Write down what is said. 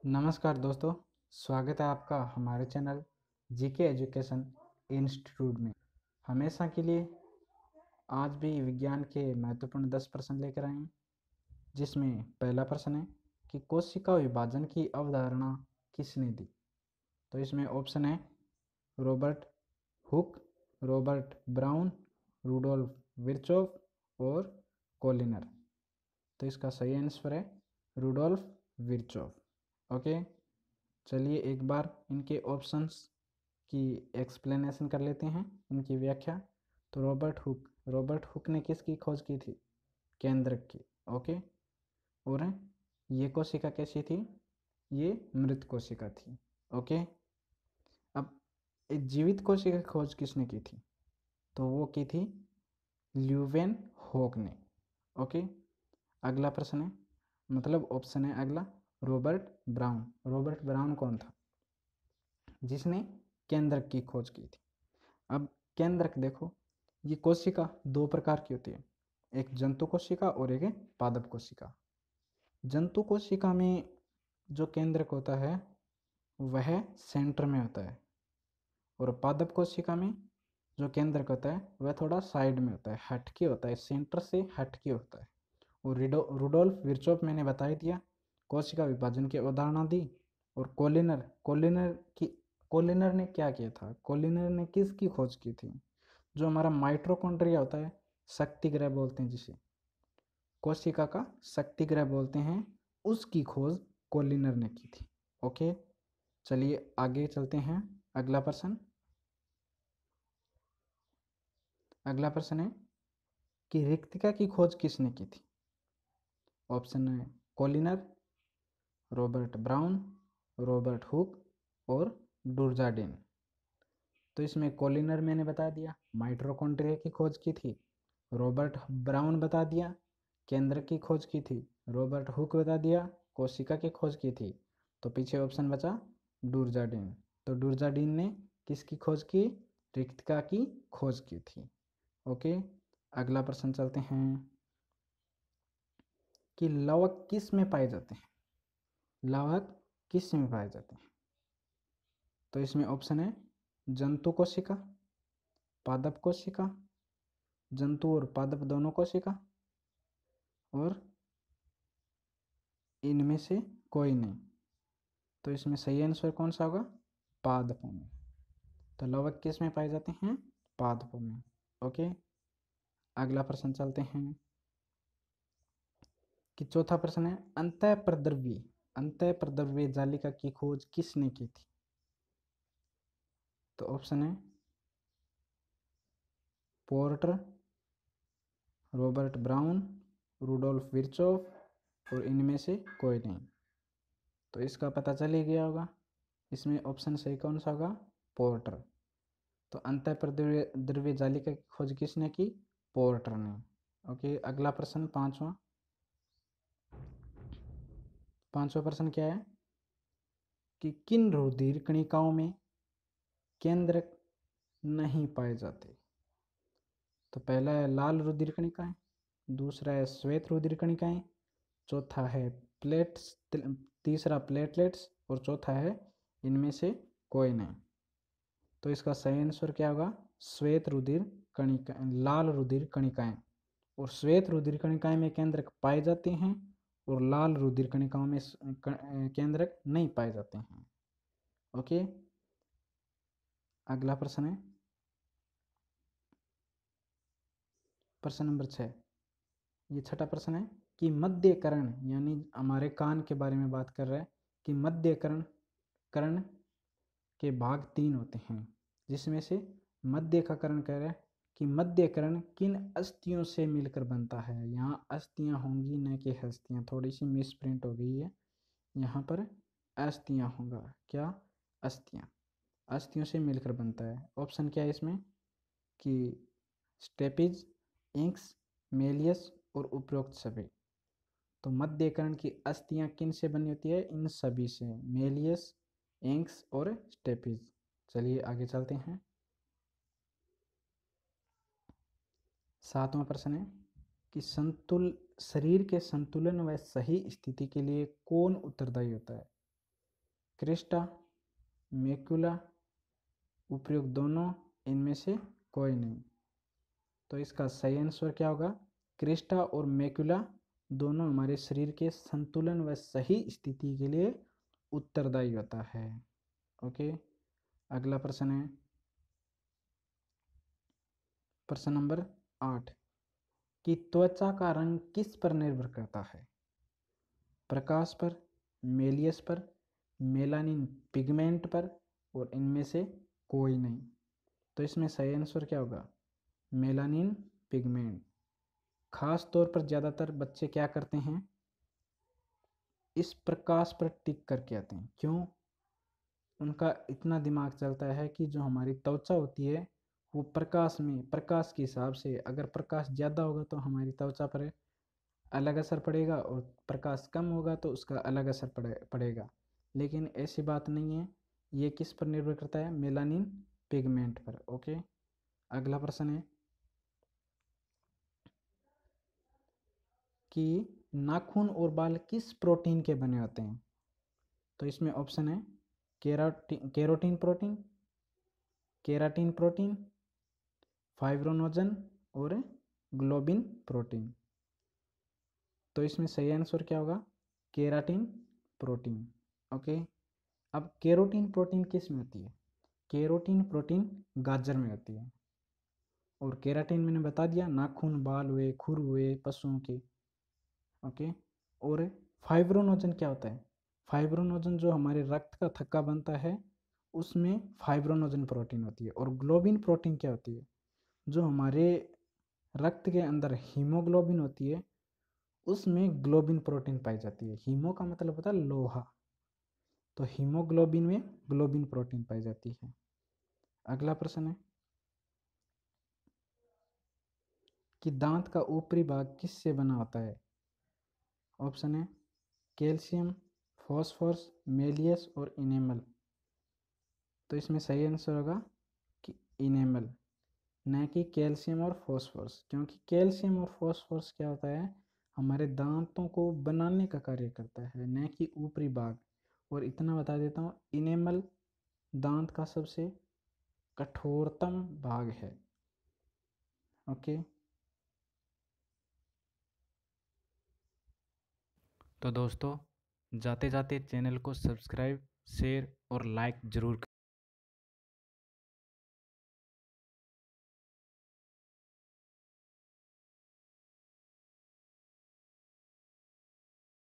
नमस्कार दोस्तों, स्वागत है आपका हमारे चैनल जीके एजुकेशन इंस्टीट्यूट में। हमेशा के लिए आज भी विज्ञान के महत्वपूर्ण 10 प्रश्न लेकर आए हैं, जिसमें पहला प्रश्न है कि कोशिका विभाजन की अवधारणा किसने दी। तो इसमें ऑप्शन है Robert Hooke, Robert Brown, Rudolf Virchow और कोलिनर। तो इसका सही आंसर है रूडोल्फ विर्चोव। ओके, चलिए एक बार इनके ऑप्शंस की एक्सप्लेनेशन कर लेते हैं, इनकी व्याख्या। तो रॉबर्ट हुक ने किसकी खोज की थी? केंद्रक की। ओके, और ये कोशिका कैसी थी? ये मृत कोशिका थी। ओके, अब एक जीवित कोशिका की खोज किसने की थी? तो वो की थी ल्यूवेन होक ने। ओके, अगला प्रश्न है, मतलब ऑप्शन है अगला रॉबर्ट ब्राउन। रॉबर्ट ब्राउन कौन था? जिसने केंद्रक की खोज की थी। अब केंद्रक देखो, ये कोशिका दो प्रकार की होती है, एक जंतु कोशिका और एक पादप कोशिका। जंतु कोशिका में जो केंद्रक होता है वह सेंटर में होता है, और पादप कोशिका में जो केंद्रक होता है वह थोड़ा साइड में होता है, हटके होता है, सेंटर से हटके होता है। और रूडोल्फ विर्चोव मैंने बता ही दिया, कोशिका विभाजन की अवधारणा दी। और कोलिनर ने क्या किया था? कोलिनर ने किसकी खोज की थी? जो हमारा माइटोकॉन्ड्रिया होता है, शक्ति ग्रह बोलते हैं जिसे, कोशिका का शक्ति ग्रह बोलते हैं, उसकी खोज कोलिनर ने की थी। ओके, चलिए आगे चलते हैं। अगला प्रश्न अगला प्रश्न है कि रिक्तिका की खोज किसने की थी? ऑप्शन है कोलिनर, रॉबर्ट ब्राउन, रॉबर्ट हुक और डुरजार्डिन। तो इसमें कोलिनर मैंने बता दिया माइटोकॉन्ड्रिया की खोज की थी, रॉबर्ट ब्राउन बता दिया केंद्रक की खोज की थी, रॉबर्ट हुक बता दिया कोशिका की खोज की थी। तो पीछे ऑप्शन बचा डुरजार्डिन। तो डुरजार्डिन ने किसकी खोज की? रिक्तिका की खोज की थी। ओके, अगला प्रश्न चलते हैं कि लवक किस में पाए जाते हैं? लवक किस में पाए जाते हैं? तो इसमें ऑप्शन है जंतु कोशिका, पादप कोशिका, जंतु और पादप दोनों कोशिका, और इनमें से कोई नहीं। तो इसमें सही आंसर कौन सा होगा? पादपों में। तो लवक किस में पाए जाते हैं? पादपों में। ओके, अगला प्रश्न चलते हैं कि चौथा प्रश्न है अंतःप्रद्रव्य जालिका की खोज किसने की थी? तो ऑप्शन है porter, Robert Brown, Rudolf Virchow और इनमें से कोई नहीं। तो इसका पता चल ही गया होगा, इसमें ऑप्शन सही कौन सा होगा? पोर्टर। तो अंतःप्रद्रव्य जालिका की खोज किसने की? पोर्टर ने। ओके, अगला प्रश्न पांचवा प्रश्न क्या है कि किन रुधिर कणिकाओं में केंद्रक नहीं पाए जाते? तो पहला है लाल रुधिर कणिकाएं, दूसरा है श्वेत रुधिर कणिकाएं, चौथा है प्लेट्स तीसरा प्लेटलेट्स और चौथा है इनमें से कोई नहीं। तो इसका सही आंसर क्या होगा? श्वेत रुधिर कणिका, लाल रुधिर कणिकाएं। और श्वेत रुधिर कणिकाएं में केंद्रक पाए जाते हैं और लाल रुधिर कणिकाओं में केंद्रक नहीं पाए जाते हैं। ओके, अगला प्रश्न है प्रश्न नंबर 6। ये छठा प्रश्न है कि मध्यकरण, यानी हमारे कान के बारे में बात कर रहा है कि मध्यकरण कर्ण के भाग 3 होते हैं, जिसमें से मध्य का कर्ण कह रहा है कि मध्यकरण किन अस्थियों से मिलकर बनता है। यहाँ अस्थियां होंगी न कि हस्तियां, थोड़ी सी मिस प्रिंट हो गई है, यहाँ पर अस्थियां होगा। क्या? अस्थियां। अस्थियों से मिलकर बनता है। ऑप्शन क्या है इसमें कि स्टेपिज, इंक्स, मेलियस और उपरोक्त सभी। तो मध्यकर्ण की अस्थियां किन से बनी होती है? इन सभी से, मेलियस, इंक्स और स्टेपिज। चलिए आगे चलते हैं। सातवां प्रश्न है कि शरीर के संतुलन व सही स्थिति के लिए कौन उत्तरदायी होता है? क्रिस्टा, मैक्यूला, उपयुक्त दोनों, इनमें से कोई नहीं। तो इसका सही आंसर क्या होगा? क्रिस्टा और मैक्यूला दोनों हमारे शरीर के संतुलन व सही स्थिति के लिए उत्तरदायी होता है। ओके, अगला प्रश्न है प्रश्न नंबर 8 कि त्वचा का रंग किस पर निर्भर करता है? प्रकाश पर, मेलियस पर, मेलानिन पिगमेंट पर, और इनमें से कोई नहीं। तो इसमें सही आंसर क्या होगा? Melanin pigment. खास तौर पर ज़्यादातर बच्चे क्या करते हैं? इस प्रकाश पर टिक करके आते हैं। क्यों? उनका इतना दिमाग चलता है कि जो हमारी त्वचा होती है वो प्रकाश के हिसाब से, अगर प्रकाश ज़्यादा होगा तो हमारी त्वचा पर अलग असर पड़ेगा और प्रकाश कम होगा तो उसका अलग असर पड़ेगा। लेकिन ऐसी बात नहीं है, ये किस पर निर्भर करता है? मेलानिन पिगमेंट पर। ओके, अगला प्रश्न है कि नाखून और बाल किस प्रोटीन के बने होते हैं? तो इसमें ऑप्शन है carotene protein, keratin protein, fibrinogen और ग्लोबिन प्रोटीन। तो इसमें सही आंसर क्या होगा? Keratin protein. ओके, अब केरोटीन प्रोटीन किस में होती है? केरोटीन प्रोटीन गाजर में होती है। और केराटिन मैंने बता दिया, नाखून, बाल हुए, खुर हुए पशुओं के। ओके, और फाइब्रोनोजन क्या होता है? फाइब्रोनोजन जो हमारे रक्त का थक्का बनता है उसमें फाइब्रोनोजन प्रोटीन होती है। और ग्लोबिन प्रोटीन क्या होती है? जो हमारे रक्त के अंदर हीमोग्लोबिन होती है उसमें ग्लोबिन प्रोटीन पाई जाती है। हीमो का मतलब होता है लोहा, तो हीमोग्लोबिन में ग्लोबिन प्रोटीन पाई जाती है। अगला प्रश्न है कि दांत का ऊपरी भाग किससे बना होता है? ऑप्शन है कैल्शियम, फॉस्फोरस, मेलियस और इनेमल। तो इसमें सही आंसर होगा कि इनेमल, न कि कैल्शियम और फॉस्फोरस। क्योंकि कैल्शियम और फॉस्फोरस क्या होता है? हमारे दांतों को बनाने का कार्य करता है, न कि ऊपरी भाग। और इतना बता देता हूँ, इनेमल दांत का सबसे कठोरतम भाग है। ओके, तो दोस्तों जाते जाते चैनल को सब्सक्राइब, शेयर और लाइक जरूर